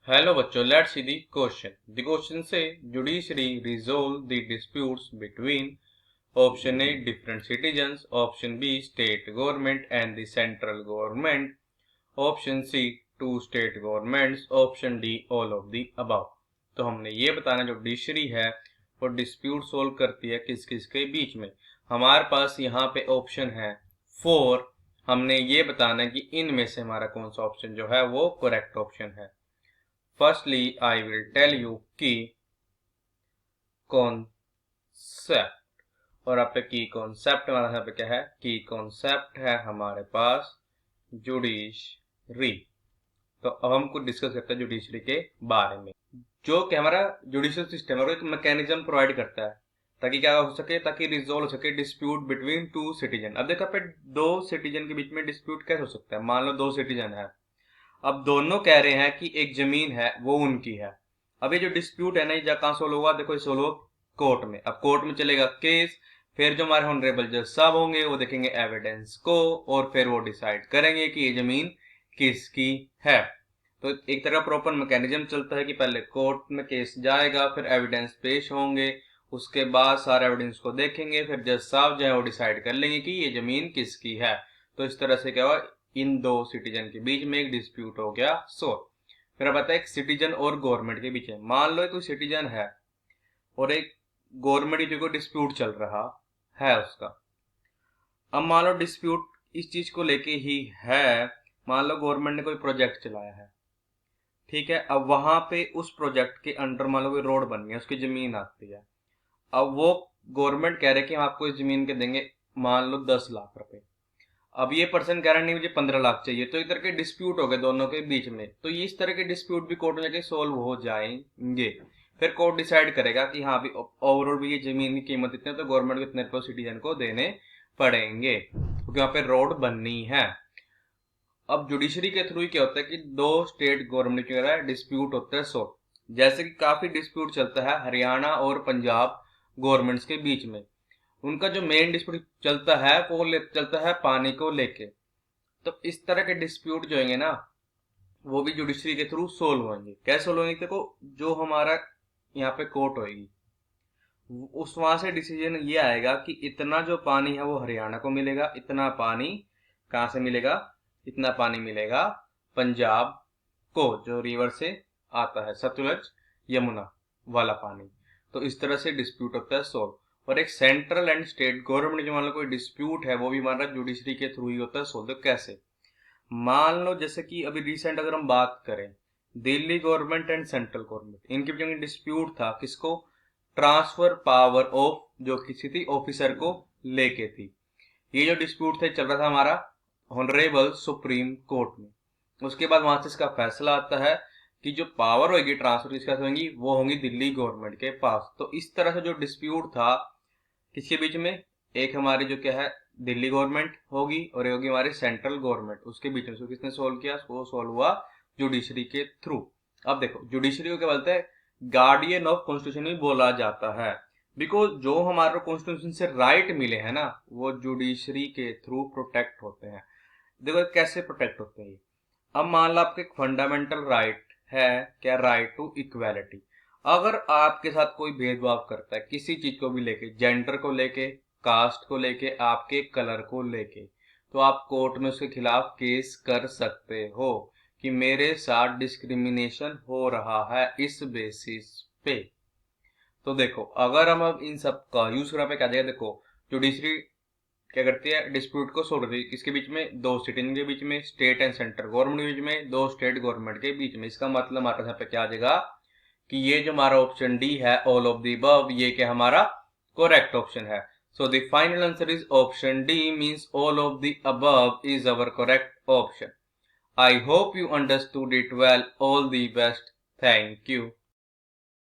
Hello बच्चों, let's see the question. The question says judiciary resolve the disputes between option A different citizens, option B state government and the central government, option C two state governments, option D all of the above. तो हमने ये बताना judiciary है वो dispute solve करती है किस किस के बीच में। हमारे पास यहाँ पे ऑप्शन है 4। हमने ये बताना है कि इनमें से हमारा कौन सा ऑप्शन जो है वो करेक्ट ऑप्शन है। Firstly I will tell you की कॉन्सेप्ट, और आप पे की कॉन्सेप्ट हमारे यहाँ पे क्या है, की कॉन्सेप्ट है हमारे पास जुडिशरी। तो अब हम कुछ डिस्कस करते हैं जुडिशरी के बारे में। जो कि हमारा जुडिशियल सिस्टम है वो एक मैकेनिज्म प्रोवाइड करता है ताकि क्या हो सके, ताकि रिजोल्व हो सके डिस्प्यूट बिटवीन टू सिटीजन। अब देखो पे दो सिटीजन के बीच में डिस्प्यूट कैसे हो सकता है। मान लो दो सिटीजन है, अब दोनों कह रहे हैं कि एक जमीन है वो उनकी है। अब ये जो डिस्प्यूट है ना, ये कहां सोल्व होगा, देखो ये सोल्व हो कोर्ट में। अब कोर्ट में चलेगा केस, फिर जो हमारे ऑनरेबल जज साहब होंगे वो देखेंगे एविडेंस को और फिर वो डिसाइड करेंगे कि ये जमीन किसकी है। तो एक तरह प्रॉपर मैकेनिज्म चलता है कि पहले कोर्ट में केस जाएगा, फिर एविडेंस पेश होंगे, उसके बाद सारे एविडेंस को देखेंगे, फिर जज साहब जो है वो डिसाइड कर लेंगे कि ये जमीन किसकी है। तो इस तरह से क्या हुआ, इन दो सिटीजन के बीच में एक डिस्प्यूट हो गया सोल्व। फिर अब आता है एक सिटीजन और गवर्नमेंट के बीच में। मान लो कोई सिटीजन है और एक गवर्नमेंट की कोई डिस्प्यूट चल रहा है उसका। अब मान लो डिस्प्यूट इस चीज को लेके ही है, मान लो गवर्नमेंट ने कोई प्रोजेक्ट चलाया है, ठीक है। अब वहां पे उस प्रोजेक्ट के अंडर मान लो कोई रोड बन गया, उसकी जमीन आती है। अब वो गवर्नमेंट कह रहे हैं कि हम आपको इस जमीन के देंगे मान लो 10 लाख रुपए। अब ये पर्सन कह रहा है नहीं मुझे 15 लाख चाहिए। तो एक तरह के डिस्प्यूट हो गए दोनों के बीच में। तो ये इस तरह के डिस्प्यूट भी कोर्ट में जाके सोल्व हो जाएंगे। फिर कोर्ट डिसाइड करेगा कि हाँ भी ओवरऑल भी ये जमीन की कीमत इतने, तो गवर्नमेंट को इतने रुपए सिटीजन को देने पड़ेंगे क्योंकि यहाँ पे रोड बननी है। अब जुडिशरी के थ्रू क्या होता है कि दो स्टेट गवर्नमेंट के डिस्प्यूट होता है सोल्व। जैसे कि काफी डिस्प्यूट चलता है हरियाणा और पंजाब गवर्नमेंट्स के बीच में। उनका जो मेन डिस्प्यूट चलता है वो चलता है पानी को लेके। तो इस तरह के डिस्प्यूट जो होंगे ना वो भी जुडिशरी के थ्रू सोल्व होंगे। कैसे सोल्व होंगे, देखो जो हमारा यहाँ पे कोर्ट होगी उस वहां से डिसीजन ये आएगा कि इतना जो पानी है वो हरियाणा को मिलेगा, इतना पानी कहां से मिलेगा, इतना पानी मिलेगा पंजाब को, जो रिवर से आता है, सतलुज यमुना वाला पानी। तो इस तरह से डिस्प्यूट होता है सोल्व। और एक सेंट्रल एंड स्टेट गवर्नमेंट जो मान लो कोई डिस्प्यूट है वो भी हमारा जुडिशरी के थ्रू ही होता है सोल्व। तो कैसे, मान लो जैसे कि अभी रिसेंट अगर हम बात करें, Delhi government and central government इनके बीच में डिस्प्यूट था किसको, ट्रांसफर पावर ऑफ जो किसी थी ऑफिसर को लेके थी। ये जो डिस्प्यूट था चल रहा था हमारा ऑनरेबल सुप्रीम कोर्ट में। उसके बाद वहां से इसका फैसला आता है कि जो पावर होगी ट्रांसफर किसके पास होगी, वो होंगी दिल्ली गवर्नमेंट के पास। तो इस तरह से जो डिस्प्यूट था किसके बीच में, एक हमारी जो क्या है दिल्ली गवर्नमेंट होगी और एक होगी हमारी सेंट्रल गवर्नमेंट, उसके बीच में। किसने सोल्व किया, वो सोल्व हुआ जुडिशरी के थ्रू। अब देखो जुडिशरी को क्या बोलते हैं, गार्डियन ऑफ कॉन्स्टिट्यूशन भी बोला जाता है। बिकॉज जो हमारे कॉन्स्टिट्यूशन से राइट मिले हैं ना वो जुडिशरी के थ्रू प्रोटेक्ट होते हैं। देखो कैसे प्रोटेक्ट होते हैं। अब मान लो आपके फंडामेंटल राइट है क्या, राइट टू इक्वालिटी। अगर आपके साथ कोई भेदभाव करता है किसी चीज को भी लेके, जेंडर को लेके, कास्ट को लेके, आपके कलर को लेके, तो आप कोर्ट में उसके खिलाफ केस कर सकते हो कि मेरे साथ डिस्क्रिमिनेशन हो रहा है इस बेसिस पे। तो देखो अगर हम अब इन सब का यूज करने पे क्या जाएगा, देखो जुडिशरी क्या करती है, डिस्प्यूट को सोल्व करती है किसके बीच में, दो सिटीजन के बीच में, स्टेट एंड सेंट्रल गवर्नमेंट के बीच में, दो स्टेट गवर्नमेंट के बीच में। इसका मतलब हमारे यहाँ पे क्या आ जाएगा कि ये जो हमारा ऑप्शन डी है ऑल ऑफ द अबव, ये क्या हमारा करेक्ट ऑप्शन है। So the final answer is option D, means all of the above is our correct option. I hope you understood it well. All the best. Thank you.